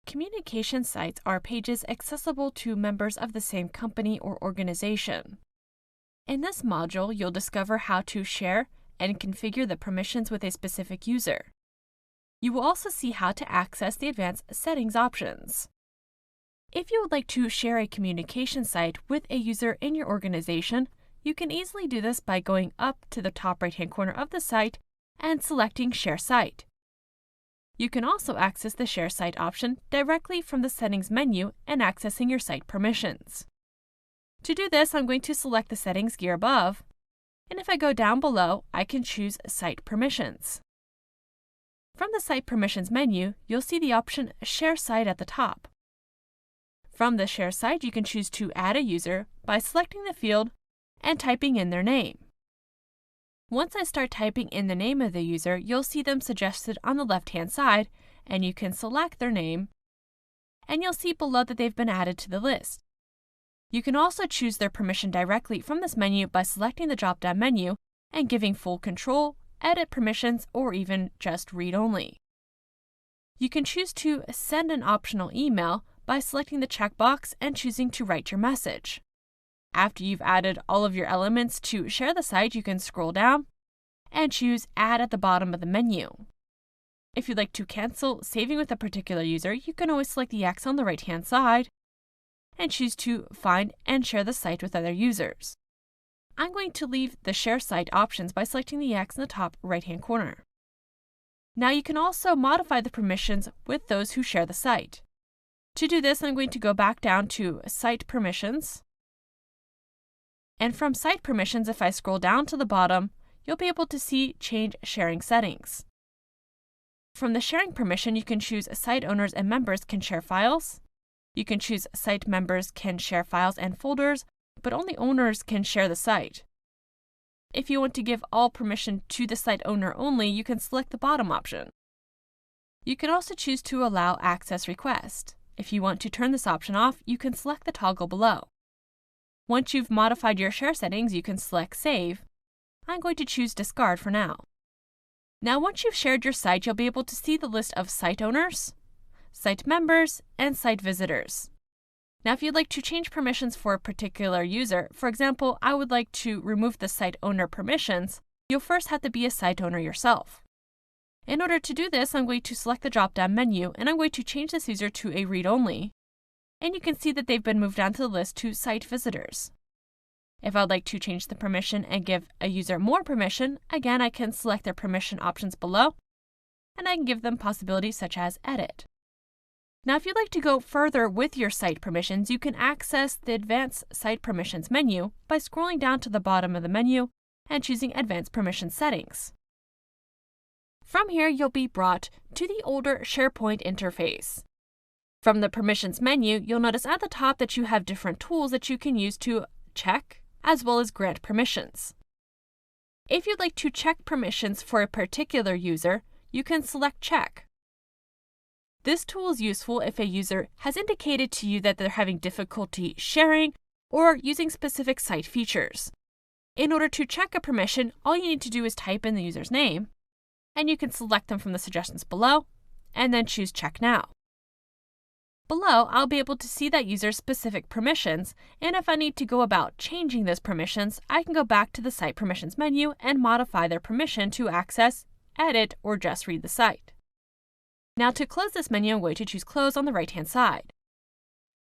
Communication sites are pages accessible to members of the same company or organization. In this module, you'll discover how to share and configure the permissions with a specific user. You will also see how to access the advanced settings options. If you would like to share a communication site with a user in your organization, you can easily do this by going up to the top right-hand corner of the site and selecting Share Site. You can also access the Share Site option directly from the Settings menu and accessing your site permissions. To do this, I'm going to select the Settings gear above, and if I go down below, I can choose Site Permissions. From the Site Permissions menu, you'll see the option Share Site at the top. From the Share Site, you can choose to add a user by selecting the field and typing in their name. Once I start typing in the name of the user, you'll see them suggested on the left-hand side, and you can select their name, and you'll see below that they've been added to the list. You can also choose their permission directly from this menu by selecting the drop-down menu and giving full control, edit permissions, or even just read only. You can choose to send an optional email by selecting the checkbox and choosing to write your message. After you've added all of your elements to share the site, you can scroll down and choose Add at the bottom of the menu. If you'd like to cancel saving with a particular user, you can always select the X on the right-hand side and choose to find and share the site with other users. I'm going to leave the Share Site options by selecting the X in the top right-hand corner. Now you can also modify the permissions with those who share the site. To do this, I'm going to go back down to Site Permissions. And from Site Permissions, if I scroll down to the bottom, you'll be able to see Change Sharing Settings. From the sharing permission, you can choose site owners and members can share files. You can choose site members can share files and folders, but only owners can share the site. If you want to give all permission to the site owner only, you can select the bottom option. You can also choose to allow access request. If you want to turn this option off, you can select the toggle below. Once you've modified your share settings, you can select Save. I'm going to choose Discard for now. Now, once you've shared your site, you'll be able to see the list of site owners, site members, and site visitors. Now, if you'd like to change permissions for a particular user, for example, I would like to remove the site owner permissions, you'll first have to be a site owner yourself. In order to do this, I'm going to select the drop-down menu, and I'm going to change this user to a read-only. And you can see that they've been moved down to the list to site visitors. If I'd like to change the permission and give a user more permission, again, I can select their permission options below, and I can give them possibilities such as edit. Now, if you'd like to go further with your site permissions, you can access the Advanced Site Permissions menu by scrolling down to the bottom of the menu and choosing Advanced Permission Settings. From here, you'll be brought to the older SharePoint interface. From the Permissions menu, you'll notice at the top that you have different tools that you can use to check, as well as grant permissions. If you'd like to check permissions for a particular user, you can select Check. This tool is useful if a user has indicated to you that they're having difficulty sharing or using specific site features. In order to check a permission, all you need to do is type in the user's name, and you can select them from the suggestions below, and then choose Check Now. Below, I'll be able to see that user's specific permissions, and if I need to go about changing those permissions, I can go back to the Site Permissions menu and modify their permission to access, edit, or just read the site. Now, to close this menu, I'm going to choose Close on the right-hand side.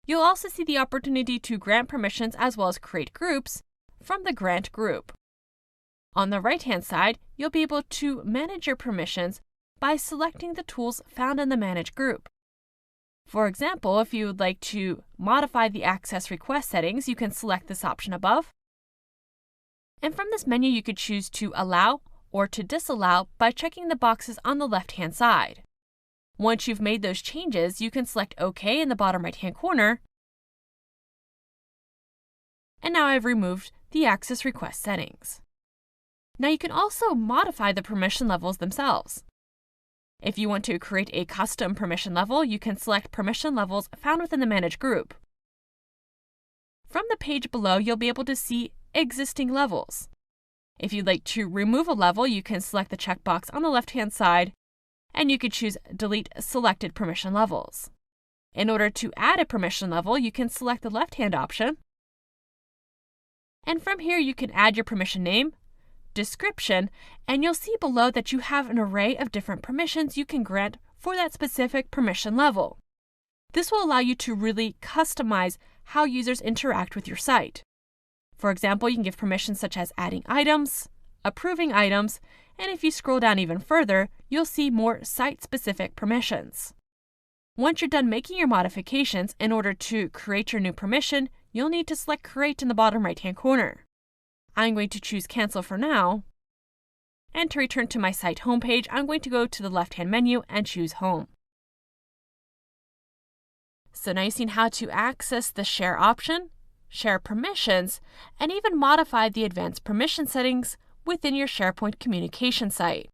You'll also see the opportunity to grant permissions as well as create groups from the Grant group. On the right-hand side, you'll be able to manage your permissions by selecting the tools found in the Manage group. For example, if you would like to modify the access request settings, you can select this option above. And from this menu, you could choose to allow or to disallow by checking the boxes on the left-hand side. Once you've made those changes, you can select OK in the bottom right-hand corner. And now I've removed the access request settings. Now you can also modify the permission levels themselves. If you want to create a custom permission level, you can select permission levels found within the Manage group. From the page below, you'll be able to see existing levels. If you'd like to remove a level, you can select the checkbox on the left-hand side, and you could choose Delete Selected Permission Levels. In order to add a permission level, you can select the left-hand option. And from here, you can add your permission name, description, and you'll see below that you have an array of different permissions you can grant for that specific permission level. This will allow you to really customize how users interact with your site. For example, you can give permissions such as adding items, approving items, and if you scroll down even further, you'll see more site-specific permissions. Once you're done making your modifications, in order to create your new permission, you'll need to select Create in the bottom right-hand corner. I'm going to choose Cancel for now. And to return to my site homepage, I'm going to go to the left-hand menu and choose Home. So now you've seen how to access the Share option, share permissions, and even modify the advanced permission settings within your SharePoint communication site.